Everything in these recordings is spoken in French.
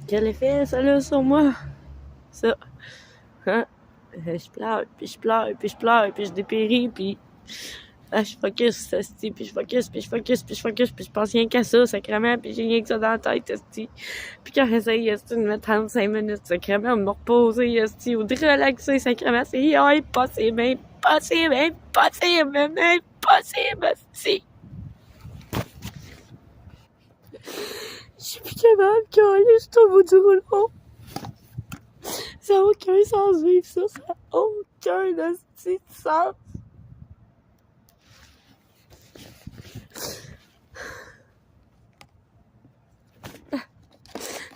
Quel effet ça a sur moi? Ça. Hein? Je pleure, puis je pleure, puis je pleure, puis je dépéris, puis je focus, esti, puis je focus, puis je focus, puis je focus, puis je pense rien qu'à ça, sacrément, puis j'ai rien que ça dans la tête, esti. Puis quand j'essaye, esti, de me mettre 5 minutes, sacrément, de me reposer, esti, ou de relaxer, sacrément, c'est impossible, impossible, impossible, impossible, esti. Je suis plus capable de caler, je suis au bout du rouleau. Ça n'a aucun sens vivre ça, ça n'a aucun esti de sens.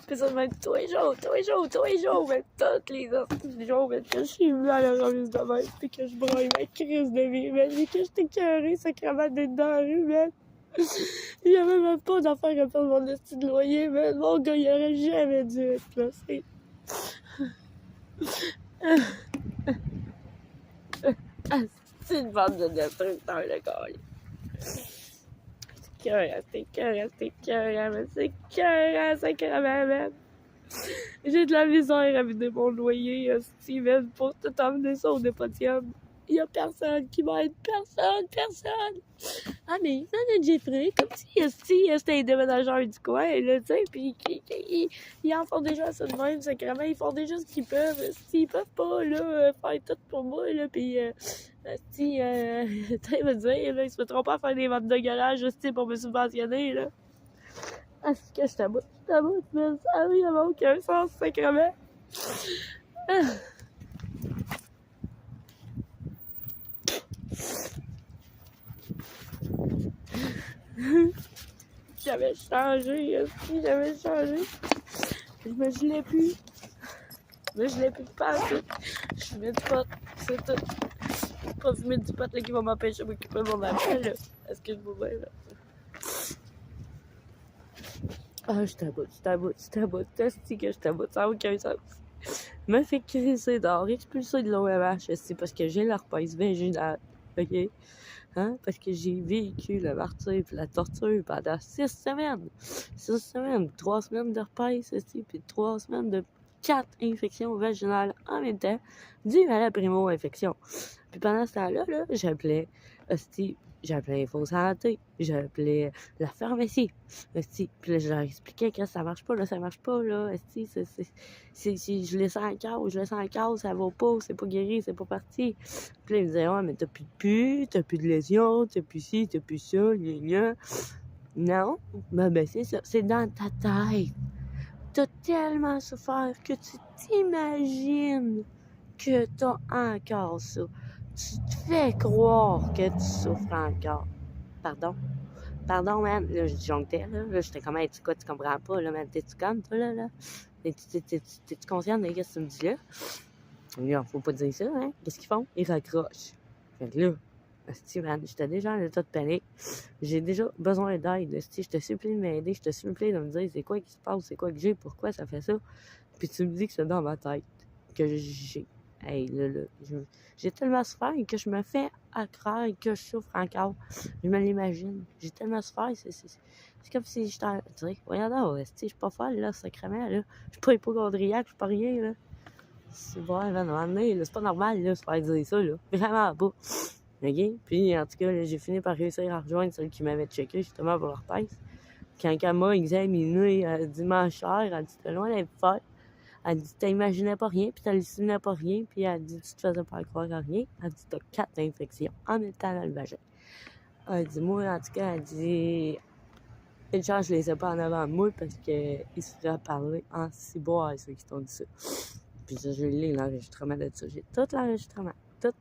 Puis ça va être tous les jours, mais tous les jours, mais que je suis malheureuse de même, puis que je broye ma crise de vie, mais que je t'ai écœurée, sacrément, d'être dans la rue, man. Il y avait même pas d'affaire à faire mon esti de loyer, man. Mon gars, il aurait jamais dû être là, c'est... C'est une bande de destructeurs, le gars. C'est écœurant, mais c'est écœurant, sacrément, man. J'ai de la misère à vider mon loyer, Steven, pour tout emmener ça au dépôtium. Il y a personne qui m'aide, personne. Ah, mais ça, notre Jeffrey, comme si c'était un déménageur du coin, là, tu sais, pis ils en font déjà ça de même, sacrément, ils font déjà ce qu'ils peuvent. Ils peuvent pas, là, faire tout pour moi, là, pis, tu sais, me dire, là, ils se mettront pas à faire des ventes de garage, pour me subventionner, là. Ah, c'est que je t'aboute, mais ça n'a aucun sens, sacrément. Ah. J'avais changé. Je me gelais plus. Pas tout. Je fumais du pot, c'est tout. Pas fumer du pot là, qui va m'empêcher de m'occuper de mon appel, là. Est-ce que je vous vois, là? Ah, je t'aboute. T'as-tu que je t'aboute? Ça n'a aucun sens. Me fait crisser dehors, expulser de l'OMH, c'est parce que j'ai l'herpès vaginale, ok? Hein? Parce que j'ai vécu le martyre et la torture pendant 6 semaines. 6 semaines, 3 semaines d'herpès, puis 3 semaines de 4 infections vaginales en même temps, dues à la primo-infection. Puis pendant ce temps-là, là, j'appelais Info Santé, j'appelais la pharmacie, puis là, je leur expliquais que ça marche pas, là, je laisse en cause, ça va pas, c'est pas guéri, c'est pas parti. Puis là, ils me disaient, ouais, mais t'as plus de pus, t'as plus de lésions, t'as plus ci, t'as plus ça, gna. Non, ben c'est ça, c'est dans ta tête. T'as tellement souffert que tu t'imagines que t'as encore ça. Tu te fais croire que tu souffres encore. Pardon, man. Là, je disjonctais, là. Là, j'étais comme, hey, tu comprends pas, là, man. T'es-tu conne, toi, là? T'es-tu consciente de ce que tu me dis là? Là, faut pas dire ça, hein. Qu'est-ce qu'ils font? Ils raccrochent. Fait que là, man, j'étais déjà en état de panique. J'ai déjà besoin d'aide. Je te supplie de m'aider. Je te supplie de me dire c'est quoi qui se passe, c'est quoi que j'ai, pourquoi ça fait ça. Puis tu me dis que c'est dans ma tête que j'ai. Hey, là, j'ai tellement souffert que je me fais accroire que je souffre encore. Je me l'imagine. J'ai tellement souffert, c'est comme si j'étais... Tu sais, voyons donc, je suis pas folle, là, sacrément, là. Je suis pas hypochondriaque, je suis pas rien, là. C'est vrai, c'est pas normal, là, de se faire dire ça, là. Vraiment pas. OK? Puis, en tout cas, là, j'ai fini par réussir à rejoindre celle qui m'avait checké, justement, pour l'herpès. Quand elle m'a examiné dimanche soir, elle dit, t'es loin d'être folle. Elle dit, t'imaginais pas rien, puis t'hallucinais pas rien, puis elle dit, tu te faisais pas croire à rien. Elle dit, t'as 4 infections en même temps dans le vagin. Elle dit, moi, en tout cas, elle dit, une chance, je les ai pas en avant de moi, parce qu'ils se feraient parler en ciboire, ceux qui t'ont dit ça. Puis ça, je l'ai, l'enregistrement de ça. J'ai tout l'enregistrement. Tout.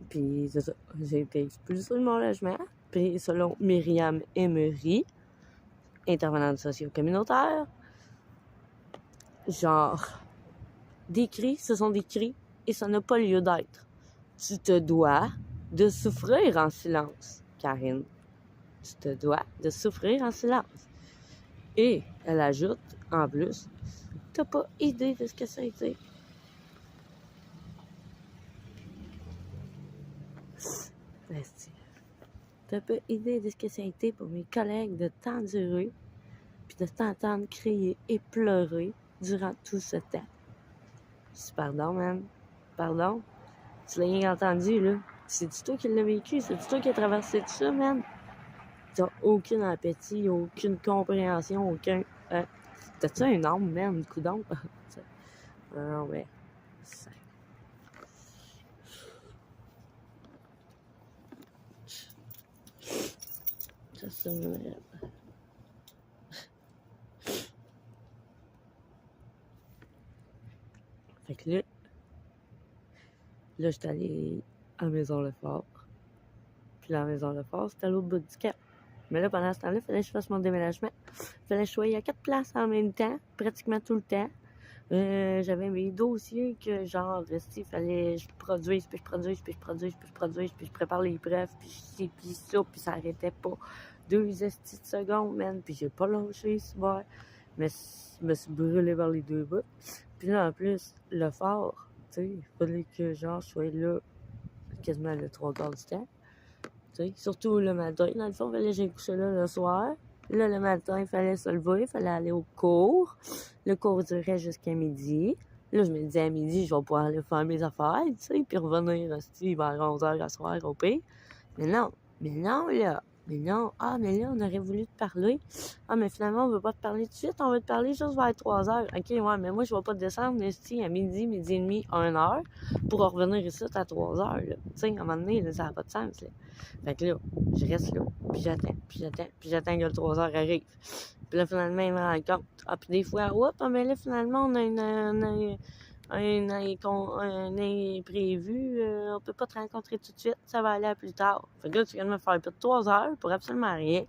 Puis c'est ça, j'ai été expulsée de mon logement. Puis selon Myriam Emery, intervenante socio-communautaire, genre, des cris, ce sont des cris et ça n'a pas lieu d'être. Tu te dois de souffrir en silence, Karine. Tu te dois de souffrir en silence. Et elle ajoute, en plus, t'as pas idée de ce que ça a été. T'as pas idée de ce que ça a été pour mes collègues de temps de rue puis de t'entendre crier et pleurer durant tout ce temps. Je dis, pardon, man. Pardon. Tu l'as rien entendu, là. C'est-tu toi qui l'as vécu? C'est-tu toi qui as traversé tout ça, man? T'as aucune appétit, aucune compréhension, aucun... T'as-tu un âme, man, coudonc? Non, mais... Ça me... Fait que là, j'étais allée à la Maison Lefort. Puis la Maison Lefort, c'était à l'autre bout du cap. Mais là, pendant ce temps-là, il fallait que je fasse mon déménagement. Il fallait que je sois à 4 places en même temps, pratiquement tout le temps. J'avais mes dossiers que, genre, il fallait que je produise, puis je produise, puis je produise, puis je produise, puis je prépare les preuves, puis ci, puis ça, puis ça arrêtait pas. 2 estis de secondes, man, puis j'ai pas lâché, c'est vrai. Mais je me suis brûlé vers les 2 bouts. Puis là, en plus, le fort, tu sais, il fallait que, genre, je sois là quasiment le 3/4 du temps. T'sais, surtout le matin. Dans le fond, il fallait que j'aille coucher là le soir. Là, le matin, il fallait se lever, il fallait aller au cours. Le cours durait jusqu'à midi. Là, je me disais à midi, je vais pouvoir aller faire mes affaires, tu sais, puis revenir vers 11h le soir au pays. Mais non, là. Mais non, mais là, on aurait voulu te parler. Mais finalement, on veut pas te parler tout de suite, on veut te parler juste vers 3h. OK, ouais, mais moi, je vais pas descendre ici à midi et demi, 1h, pour revenir ici à 3h, là. Tu sais, à un moment donné, là, ça n'a pas de sens, là. Fait que là, je reste là, puis j'attends que le 3h arrive. Puis là, finalement, il me rend compte. Puis des fois, mais là, finalement, on a un imprévu, on peut pas te rencontrer tout de suite, ça va aller à plus tard. Fait que là, tu viens de me faire plus de 3 heures pour absolument rien.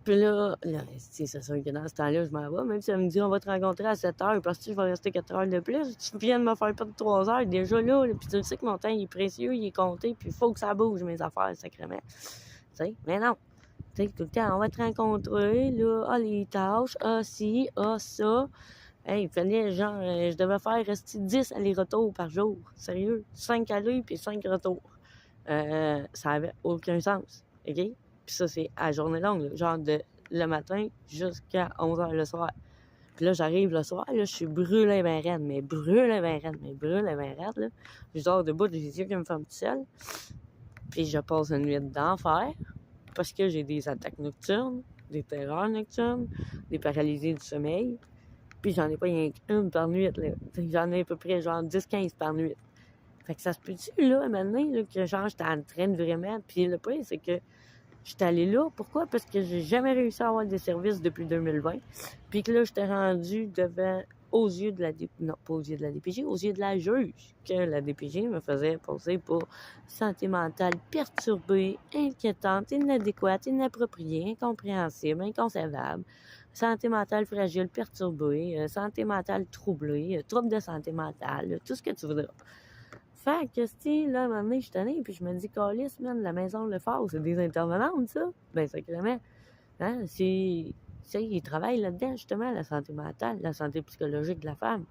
Puis là c'est sûr que dans ce temps-là, je m'en vais. Même si elle me dit, on va te rencontrer à 7 heures, parce que je vais rester 4 heures de plus, tu viens de me faire plus de 3 heures déjà là, puis tu sais que mon temps, il est précieux, il est compté, puis il faut que ça bouge, mes affaires, sacrément. Tu sais, mais non. Tu sais, tout le temps, on va te rencontrer, là, les tâches, ci, ça. Hey, il fallait, genre, je devais faire rester 10 allers-retours par jour. Sérieux. 5 allers puis 5 retours. Ça avait aucun sens. OK? Puis ça, c'est à journée longue, là, genre de le matin jusqu'à 11h le soir. Puis là, j'arrive le soir, là, je suis brûlée ben raide, mais brûlée ben raide, là. Je dors debout, j'ai les yeux qui me ferment tout seul. Puis je passe une nuit d'enfer parce que j'ai des attaques nocturnes, des terreurs nocturnes, des paralysies du sommeil. Puis j'en ai pas rien qu'une par nuit, là. J'en ai à peu près genre 10-15 par nuit. Fait que ça se peut-tu, là, maintenant, là, que genre j'étais en train de vraiment... Puis le pire, c'est que j'étais allée là. Pourquoi? Parce que j'ai jamais réussi à avoir des services depuis 2020. Puis que là, j'étais rendue devant... aux yeux de la non, pas aux yeux de la DPJ, aux yeux de la juge, que la DPJ me faisait passer pour santé mentale perturbée, inquiétante, inadéquate, inappropriée, incompréhensible, inconcevable, santé mentale fragile, perturbée, santé mentale troublée, trouble de santé mentale, tout ce que tu voudras. Fait que, là, à un moment donné, je suis tannée, puis je me dis, câlisse, man, la Maison Lefort, c'est des intervenantes, ça? Ben, sacrément. Hein, ils travaillent là-dedans, justement, la santé mentale, la santé psychologique de la femme.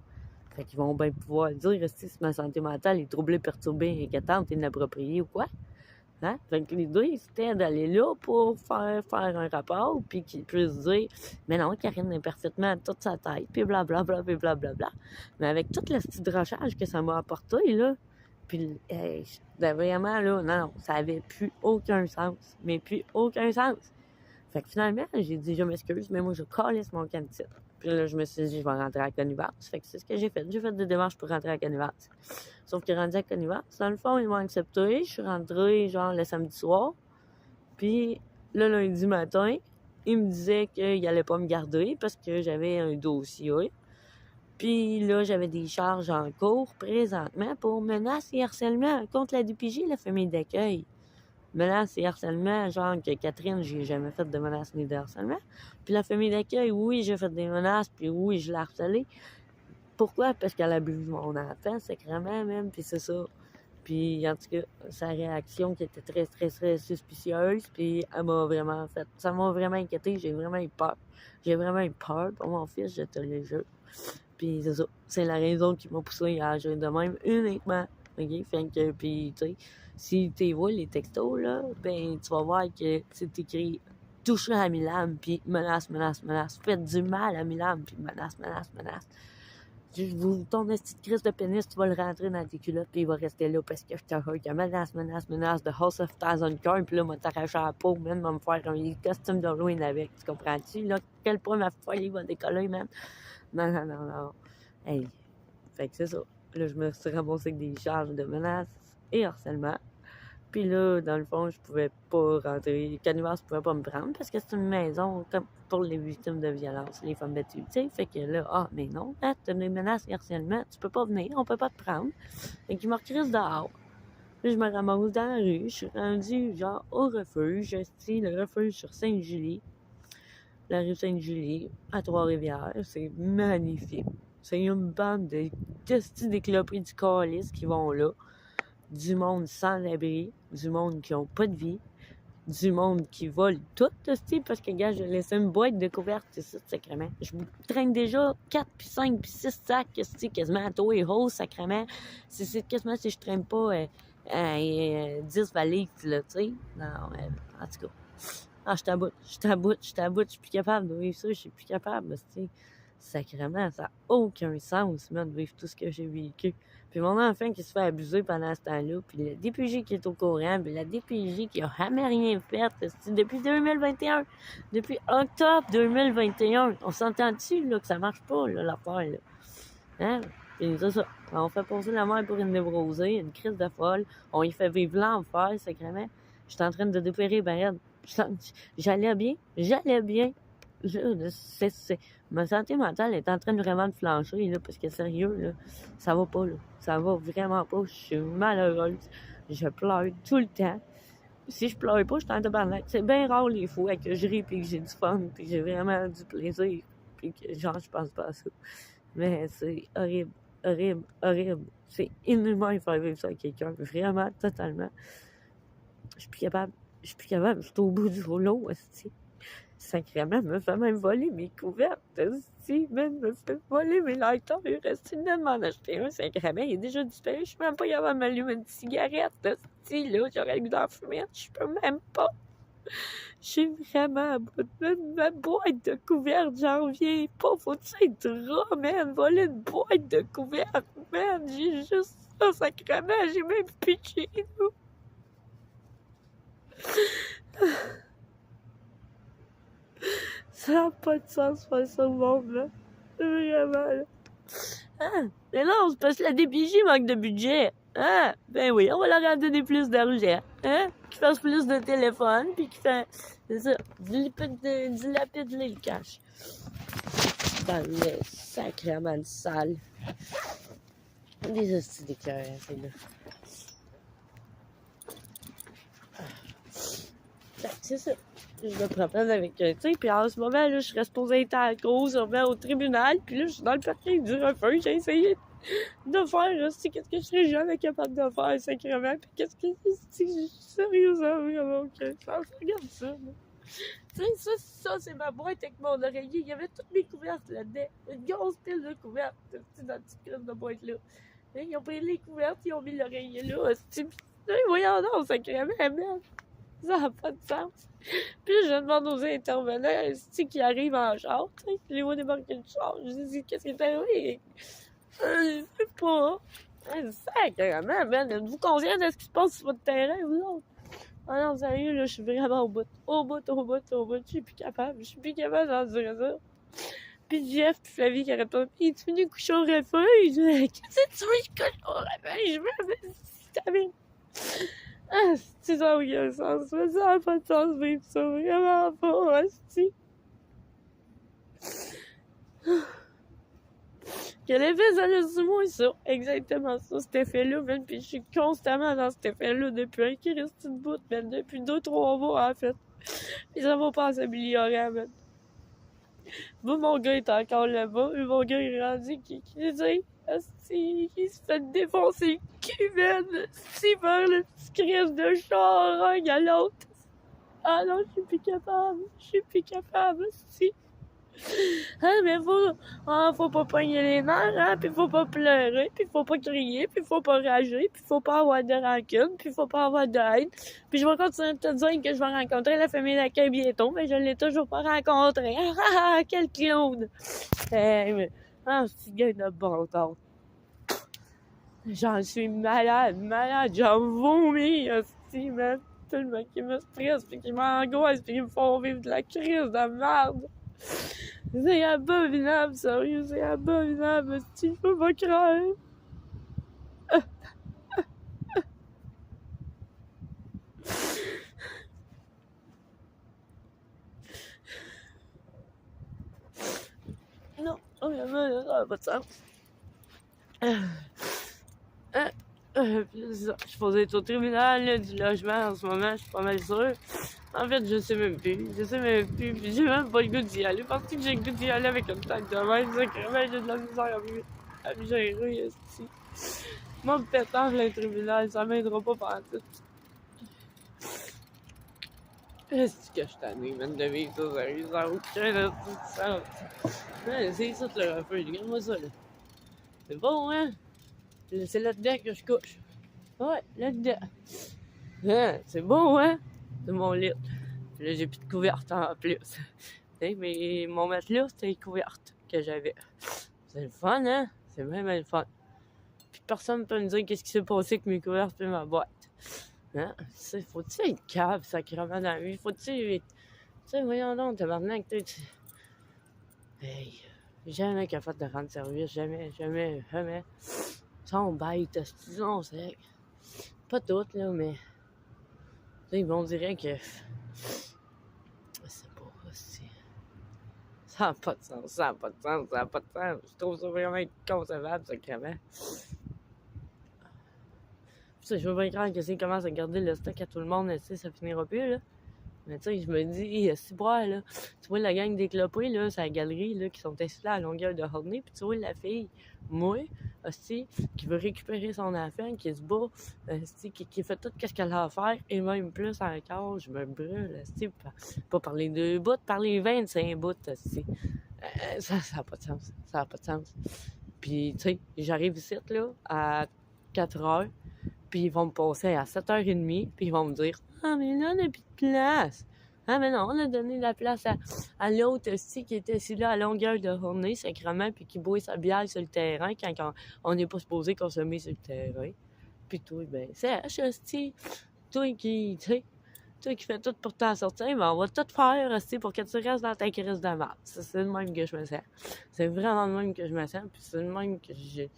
Fait qu'ils vont bien pouvoir dire si ma santé mentale est troublée, perturbée, inquiétante, inappropriée ou quoi. Hein? Fait que l'idée, c'était d'aller là pour faire un rapport, puis qu'ils puissent dire « Mais non, Karine est parfaitement toute sa tête, puis blablabla, puis blablabla. » Mais avec tout le petit drachage que ça m'a apporté, là, puis vraiment, là, non, ça avait plus aucun sens. Mais plus aucun sens. Fait que finalement, j'ai dit, je m'excuse, mais moi, je calisse mon camp de titre. Puis là, je me suis dit, je vais rentrer à Connivence. Fait que c'est ce que j'ai fait. J'ai fait des démarches pour rentrer à Connivence. Sauf que rendu à Connivence, dans le fond, ils m'ont accepté. Je suis rentrée, genre, le samedi soir. Puis le lundi matin, ils me disaient qu'ils n'allaient pas me garder parce que j'avais un dossier. Puis là, j'avais des charges en cours présentement pour menaces et harcèlement contre la DPJ, la famille d'accueil. Menaces et harcèlement, genre que Catherine, j'ai jamais fait de menaces ni de harcèlement. Puis la famille d'accueil, oui, j'ai fait des menaces, puis oui, je l'ai harcelée. Pourquoi? Parce qu'elle abuse mon enfant, sacrément même, puis c'est ça. Puis en tout cas, sa réaction qui était très, très, très suspicieuse, puis elle m'a vraiment fait... Ça m'a vraiment inquiété, j'ai vraiment eu peur. J'ai vraiment eu peur pour mon fils, je te le jure. Puis c'est ça, c'est la raison qui m'a poussé à agir de même uniquement. OK? Fait que, puis tu sais, si tu vois les textos, là, ben tu vas voir que c'est écrit toucher à Milan, puis menace, faites du mal à Milan, puis menace. Ton petit de crise de pénis, tu vas le rentrer dans tes culottes, puis il va rester là parce que je te hurle. Menace, de House of Thousand Corn, puis là, moi, t'arracher la peau, man, va me faire un costume d'Halloween avec, tu comprends-tu? Là, quel point ma folie va décoller, man? Non. Hey, fait que c'est ça. Là, je me suis ramassée avec des charges de menaces et harcèlement. Puis là, dans le fond, je pouvais pas rentrer. Canivas pouvait pas me prendre parce que c'est une maison comme pour les victimes de violence, les femmes battues. Tu sais, fait que là, mais non, t'as des menaces et harcèlement, tu peux pas venir, on peut pas te prendre. Fait qu'ils me recrissent dehors. Puis je me ramasse dans la rue, je suis rendue genre au refuge, le refuge sur Sainte-Julie, la rue Sainte-Julie, à Trois-Rivières. C'est magnifique. C'est une bande de d'éclopés du calice qui vont là. Du monde sans abri, du monde qui n'a pas de vie, du monde qui vole tout, parce que, gars, j'ai laissé une boîte de couvertes, c'est ça, sacrément. Je traîne déjà 4, puis 5, puis 6 sacs, quasiment à tous et rose, sacrément. C'est quasiment si je traîne pas 10 valises, là, tu sais. Non, en tout cas. Ah, je t'aboute, je suis plus capable de vivre ça, je suis plus capable, tu sais. Sacrément, ça n'a aucun sens, man, de vivre tout ce que j'ai vécu. Puis mon enfant qui se fait abuser pendant ce temps-là, puis le DPJ qui est au courant, puis la DPJ qui a jamais rien fait, depuis 2021, depuis octobre 2021. On s'entend-tu, là, que ça marche pas, là, l'affaire, là? Hein? Puis c'est ça. On fait passer la mère pour une névrosée, une crise de folle. On y fait vivre l'enfer, sacrément. Je suis en train de dépérir, ben, j'allais bien. Ma santé mentale est en train de vraiment de flancher, là, parce que sérieux, là, ça va pas, là. Ça va vraiment pas. Je suis malheureuse. Je pleure tout le temps. Si je pleure pas, je suis en tabarnak. C'est bien rare les fois que je ris puis que j'ai du fun puis que j'ai vraiment du plaisir puis que, genre, je pense pas à ça. Mais c'est horrible. C'est inhumain de faire vivre ça à quelqu'un. Vraiment, totalement. Je suis plus capable. Je suis au bout du rouleau, aussi. Sacrément, me fait même voler mes couvertes, même me fait voler mes lighters. Il reste une de m'en acheter un, sacrément, il est déjà disparu. Je suis même pas capable de m'allumer une cigarette, là, j'aurais le goût d'en fumer, je peux même pas. Je suis vraiment à bout de ma boîte de couvertes, j'en reviens pas. Faut-tu être drôle, man? Voler une boîte de couvertes, man? J'ai juste ça, sacrément, j'ai même plus de chez nous. Ça n'a pas de sens faire ça au monde, là. Vraiment, là. Ah, mais non, c'est parce que la DPJ manque de budget. Ah, ben oui, on va leur en donner plus d'argent. Hein? Qui fasse plus de téléphone, puis qui fait, c'est ça, dilapide le cash. Dans le sacrément de sale. Des hosties d'écœurs, c'est là. C'est ça. Je me promène avec, tu sais, puis en ce moment, là, je serais supposée être à cause, au tribunal, puis là, je suis dans le parking du refuge, j'ai essayé de faire, qu'est-ce que je serais jamais capable de faire, sacrément, puis qu'est-ce que, sérieusement, vraiment, ok, regarde ça, là. Tu sais, ça, c'est ma boîte avec mon oreiller, il y avait toutes mes couvertes là-dedans, une grosse pile de couvertes, dans la petite crise de boîte-là. Ils ont pris les couvertes, ils ont mis l'oreiller là, voyons donc, sacrément, merde. Ça n'a pas de sens. Puis je demande aux intervenants qui arrivent en char, tu sais, je les vois débarquer du char. Je dis, qu'est-ce qui est arrivé? Je sais pas. Sacrément, man, êtes-vous conscient de ce qui se passe sur votre terrain ou non? Ah non, sérieux, là, je suis vraiment au bout. Je suis plus capable d'endurer ça. Puis Jeff, puis Flavie qui arrête pas. Puis tu venu coucher au refuge? Qu'est-ce que tu veux que je couche au refuge? Je me ah, c'est ça, oui, un sens. Ça n'a pas de sens de vivre ça. Vraiment pas, hostie. Quel effet ça a sur moi, ça? Exactement ça, cet effet-là, même. Puis je suis constamment dans cet effet-là depuis un qui reste une bout, même. Depuis 2-3 mois, en fait. Puis ça va pas s'améliorer, même. Moi, mon gars est encore là-bas. Et mon gars est rendu qui se fait défoncer le cul, man. Si vers le petit crise de charogne à l'autre. Ah non, je suis plus capable, si. Hein, mais faut pas pogner les nerfs, hein, pis faut pas pleurer, pis faut pas crier, pis faut pas rager, pis faut pas avoir de rancune, pis faut pas avoir de haine. Puis je vais continuer de te dire que je vais rencontrer la famille d'accueil bientôt, mais je l'ai toujours pas rencontré. Quel clown! Mais, c'est gars de bon temps. J'en suis malade, j'en vomis, hostie, man. Tellement qu'ils me stressent, pis qu'ils m'angoissent, pis qu'ils me font vivre de la crise de merde. C'est abominable, sérieux, c'est abominable, hostie, je peux pas croire. Non, vraiment, ça n'a pas de sens. Je suis posée au tribunal là, du logement en ce moment, je suis pas mal sûre. En fait, je sais même plus. Puis j'ai même pas le goût d'y aller. Parce que j'ai le goût d'y aller avec une tête de même. Sacrément, j'ai de la misère à me gérer ici. Moi, me pétant le tribunal, ça m'aidera pas pendant tout. Est-ce que je t'année, man, de vivre ça, sérieux, ça n'a aucun sens. Ouais, c'est ça, le refuge. Regarde-moi ça, là. C'est bon, hein? C'est là-dedans que je couche. Ouais, là-dedans. Hein, c'est bon, hein? C'est mon lit. Puis là, j'ai plus de couverte en plus. Mais mon matelas, c'était les couvertes que j'avais. C'est le fun, hein? C'est même le fun. Puis personne ne peut me dire qu'est-ce qui s'est passé avec mes couvertes et ma boîte. Hein? Faut-tu être cave, sacrément, dans la vie? Faut-tu... Tu sais, voyons donc, tabarnak, tu sais... Hey, jamais capable de rendre service, jamais. Ils sont bêtes, disons, c'est... Pas toutes, là, mais... Tu sais, on dirait que... C'est pas aussi... Ça n'a pas de sens. Je trouve ça vraiment inconcevable, sacrément. Je veux bien croire que s'ils commencent à garder le stock à tout le monde, tu sais, ça finira plus, là. Mais tu sais, je me dis, si boire, là, tu vois la gang des clopés, là, c'est la galerie, là, qui sont assis là à longueur de journée, puis tu vois la fille, moi, aussi, qui veut récupérer son enfant, qui se bat, qui fait tout ce qu'elle a à faire, et même plus encore, je me brûle, pas par les 2 bouts, par les 25 bouts, aussi. Ça n'a pas de sens. Puis, tu sais, j'arrive ici, là, à 4 heures, puis ils vont me passer à 7h30, puis ils vont me dire « Ah, mais là, on n'a plus de place! Ah, mais non, on a donné la place à l'autre aussi qui était ici là à longueur de journée, sacrément, puis qui boit sa bière sur le terrain quand on n'est pas supposé consommer sur le terrain. Puis toi, ben, c'est hostie, toi qui fais tout pour t'en sortir, ben on va tout faire aussi pour que tu restes dans ta crise de merde. C'est le même que je me sens. C'est vraiment le même que je me sens, puis c'est le même que j'ai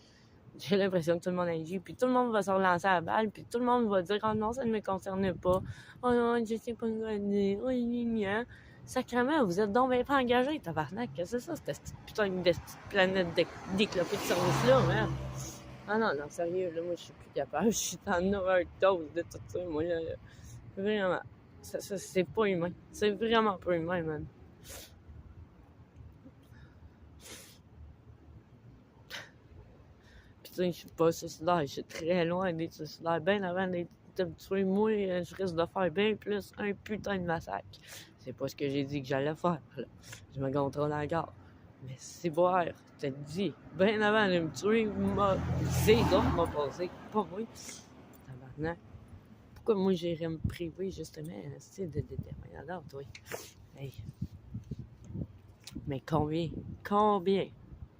l'impression que tout le monde agit, puis tout le monde va se relancer à la balle, puis tout le monde va dire « Oh non, ça ne me concerne pas. Oh non, je sais pas quoi dire. Oh, gna. Sacrément, vous êtes donc bien pas engagés, tabarnak. Qu'est-ce que c'est ça, cette putain de planète déclopée de service-là, man? Ah non, sérieux, là, moi, je suis plus capable. Je suis en overdose de tout ça, moi, là. Vraiment. Ça, c'est pas humain. C'est vraiment pas humain, man. Je suis pas suicidaire, je suis très loin d'être suicidaire. Bien avant d'être tué, moi, je risque de faire bien plus un putain de massacre. C'est pas ce que j'ai dit que j'allais faire, là. Je me contrôle encore. Mais c'est boire, je te dis, bien avant de me tuer, c'est d'autres m'a passé, pas moi. Tabarnak. Pourquoi moi j'irais me priver, justement, de alors, toi? Hey. Mais combien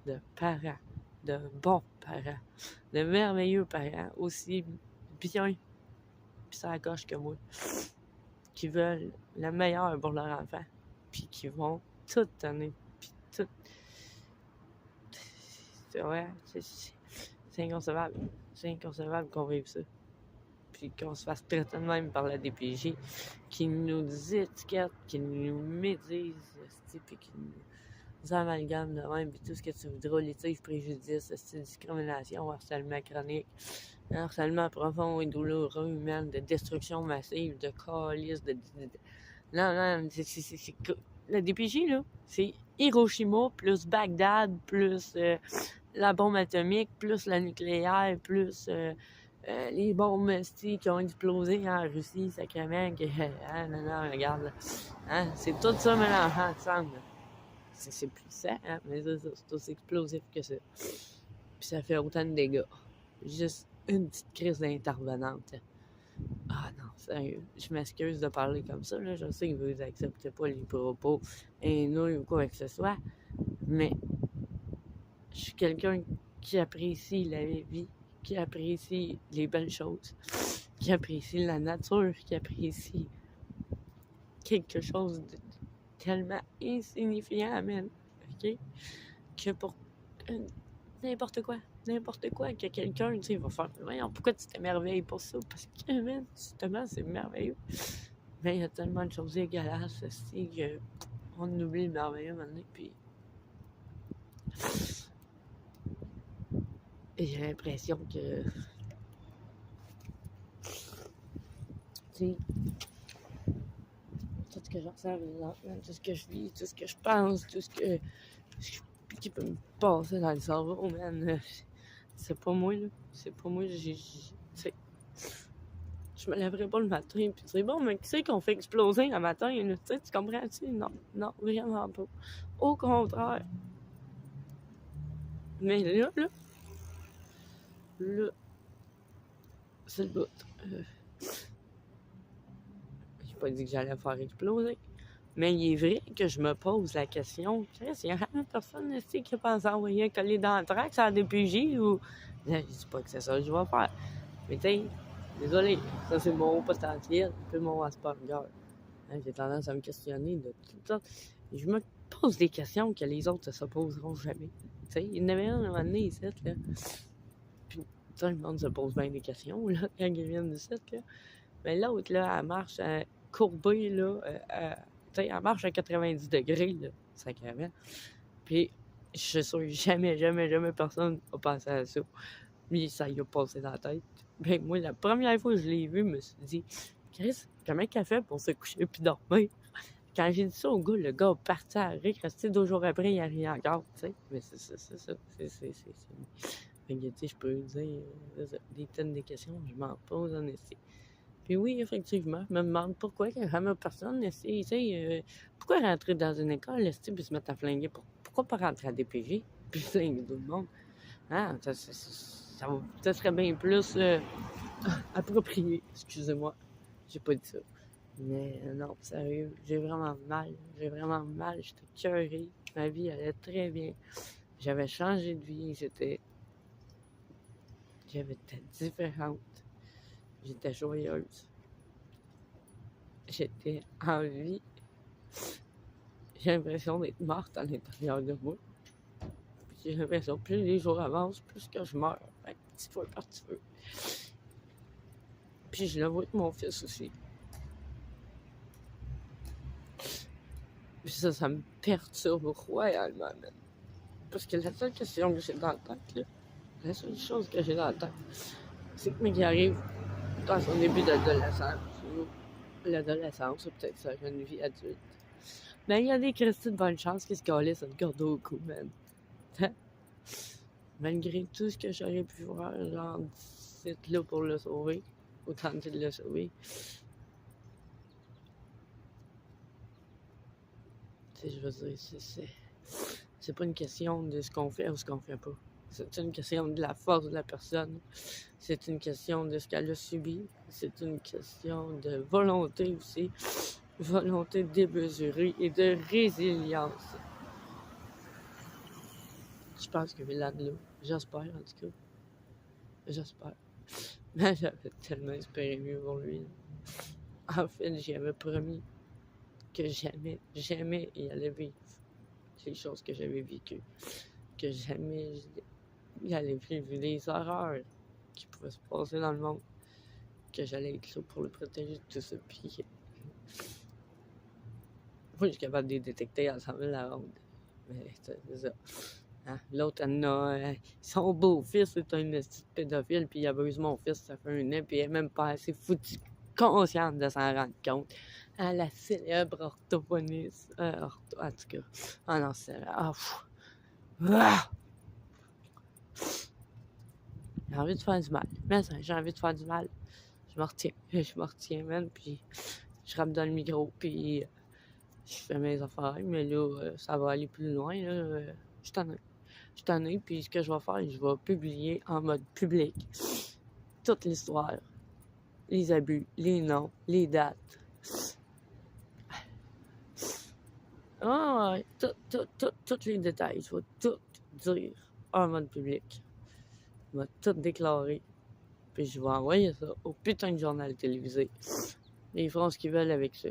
de parents, de bons parents, de merveilleux parents, aussi bien pis ça gauche que moi, qui veulent le meilleur pour leur enfant, puis qui vont tout donner, puis tout... C'est vrai, c'est inconcevable. C'est inconcevable qu'on vive ça. Puis qu'on se fasse traiter de même par la DPJ, qui nous étiquette, qui nous médise, puis qui nous amalgame de même, puis tout ce que tu voudras, litige, préjudice, discrimination, harcèlement chronique, harcèlement profond et douloureux, humain, de destruction massive, de calice, Non, c'est... La DPJ, là, c'est Hiroshima, plus Bagdad, plus la bombe atomique, plus la nucléaire, plus... les bombes qui ont explosé en Russie, sacrément, non, regarde, là. Hein? C'est tout ça mélangé ensemble. c'est puissant, hein, mais c'est aussi explosif que ça. Puis ça fait autant de dégâts. Juste une petite crise d'intervenante. Ah non, sérieux, je m'excuse de parler comme ça, là. Je sais que vous acceptez pas les propos haineux ou quoi que ce soit, mais je suis quelqu'un qui apprécie la vie, qui apprécie les belles choses, qui apprécie la nature, qui apprécie quelque chose de tellement insignifiant, man, ok? Que pour n'importe quoi que quelqu'un, tu sais, va faire, voyons, pourquoi tu t'émerveilles pour ça? Parce que, man, justement, c'est merveilleux. Mais il y a tellement de choses dégueulasses aussi qu'on oublie le merveilleux maintenant, puis et j'ai l'impression que, tu sais, tout ce que je ressens, tout ce que je vis, tout ce que je pense, tout ce qui peut me passer dans le cerveau, man, c'est pas moi, là. C'est pas moi, tu sais, je me lèverai pas le matin, puis c'est bon, mais qui c'est qu'on fait exploser le matin, là? Tu sais, tu comprends-tu? Non, vraiment pas. Au contraire. Mais là, c'est le bout. J'ai pas dit que j'allais faire exploser. Mais il est vrai que je me pose la question, il y a vraiment personne ici qui pense envoyer un collier dans le track sans DPJ ou... Je dis pas que c'est ça que je vais faire. Mais tu sais, désolé, ça c'est mon potentiel, puis mon Asperger. Hein, j'ai tendance à me questionner de tout ça. Et je me pose des questions que les autres ne se poseront jamais. Tu sais, il y en avait un moment donné ici, là. Puis, tout le monde se pose bien des questions, là, quand ils viennent du site, là. Mais l'autre, là, elle marche courbée, là, tu sais, elle marche à 90 degrés, là, sacrément. Puis, je suis sûr que jamais personne va penser à ça. Puis, ça y a passé dans la tête. Ben, moi, la première fois que je l'ai vu, je me suis dit, Chris, comment qu'elle fait pour se coucher puis dormir? Quand j'ai dit ça au gars, le gars a parti à rire, resté 2 jours après, il n'y a rien encore, tu sais. Mais c'est ça. Fait que, tu sais, je peux dire des tonnes de questions, je m'en pose en essai. Puis oui, effectivement, je me demande pourquoi il y a vraiment personne ici, tu sais, pourquoi rentrer dans une école, ici, puis se mettre à flinguer? Pourquoi pas rentrer à DPJ, puis flinguer tout le monde? Ah, ça serait bien plus approprié, excusez-moi, j'ai pas dit ça. Mais non, sérieux, j'ai vraiment mal, j'étais écœurée, ma vie allait très bien, j'avais changé de vie, j'étais différente, j'étais joyeuse, j'étais en vie, j'ai l'impression d'être morte à l'intérieur de moi, puis j'ai l'impression que plus les jours avancent, plus que je meurs, petit peu par petit peu. Puis je le vois avec mon fils aussi. Puis ça me perturbe royalement, même. Parce que la seule question que j'ai dans la tête, là, la seule chose que j'ai dans la tête, c'est que mec arrive dans son début d'adolescence, ou l'adolescence, ou peut-être sa jeune vie adulte. Ben, il y a des Christy de bonne chance qui se calaient sur le corde au cou, man. Malgré tout ce que j'aurais pu faire, genre, c'est là pour le sauver, ou tenter de le sauver. Tu sais, je veux dire, c'est pas une question de ce qu'on fait ou ce qu'on fait pas. C'est une question de la force de la personne. C'est une question de ce qu'elle a subi. C'est une question de volonté aussi. Volonté démesurée et de résilience. Je pense que Mélane là, j'espère en tout cas. J'espère. Mais j'avais tellement espéré mieux pour lui. En fait, j'y avais promis que jamais il allait vivre les choses que j'avais vécues. Que jamais il allait vivre les horreurs qui pouvaient se passer dans le monde. Que j'allais être là pour le protéger de tout ça. Puis, moi, je suis capable de les détecter à 100 000 la ronde. Mais c'est ça. Hein? L'autre, son beau-fils est un petit pédophile, puis il abuse mon fils, ça fait un an, puis elle est même pas assez foutue consciente de s'en rendre compte. À la célèbre orthophoniste. En tout cas. Ah non, c'est... J'ai envie de faire du mal. Mais j'ai envie de faire du mal. Je me retiens, man, puis je rappe dans le micro, puis je fais mes affaires, mais là, ça va aller plus loin, là. Je suis tannée, puis ce que je vais faire, je vais publier en mode public toute l'histoire, les abus, les noms, les dates. Ah ouais, tous les détails, je vais tout dire en mode public. Je vais tout déclarer. Puis je vais envoyer ça au putain de journal télévisé. Ils feront ce qu'ils veulent avec ça.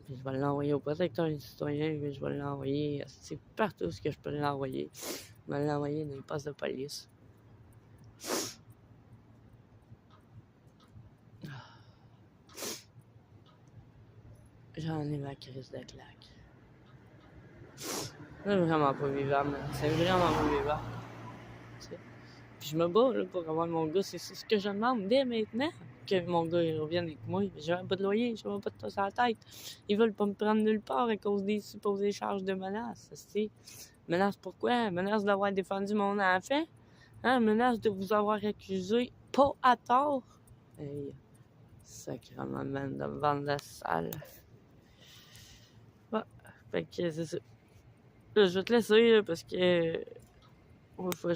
Puis je vais l'envoyer au protecteur des citoyens, puis je vais l'envoyer c'est partout ce que je peux l'envoyer. Je vais l'envoyer dans les postes de police. J'en ai ma crise de claque. C'est vraiment pas vivable, man. C'est vraiment pas vivable. T'sais. Puis je me bats là, pour avoir mon gars. C'est ce que je demande dès maintenant. Que mon gars il revienne avec moi. J'ai pas de loyer, j'ai pas de tasse à la tête. Ils veulent pas me prendre nulle part à cause des supposées charges de menaces. T'sais. Menace pourquoi? Menace d'avoir défendu mon enfant? Hein? Menace de vous avoir accusé pas à tort? Hey, sacrément man de me vendre la salle. Ouais, fait que c'est ça. Là, je vais te laisser là, parce que faut que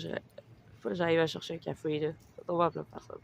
j'arrive à chercher un café là. On va faire ça.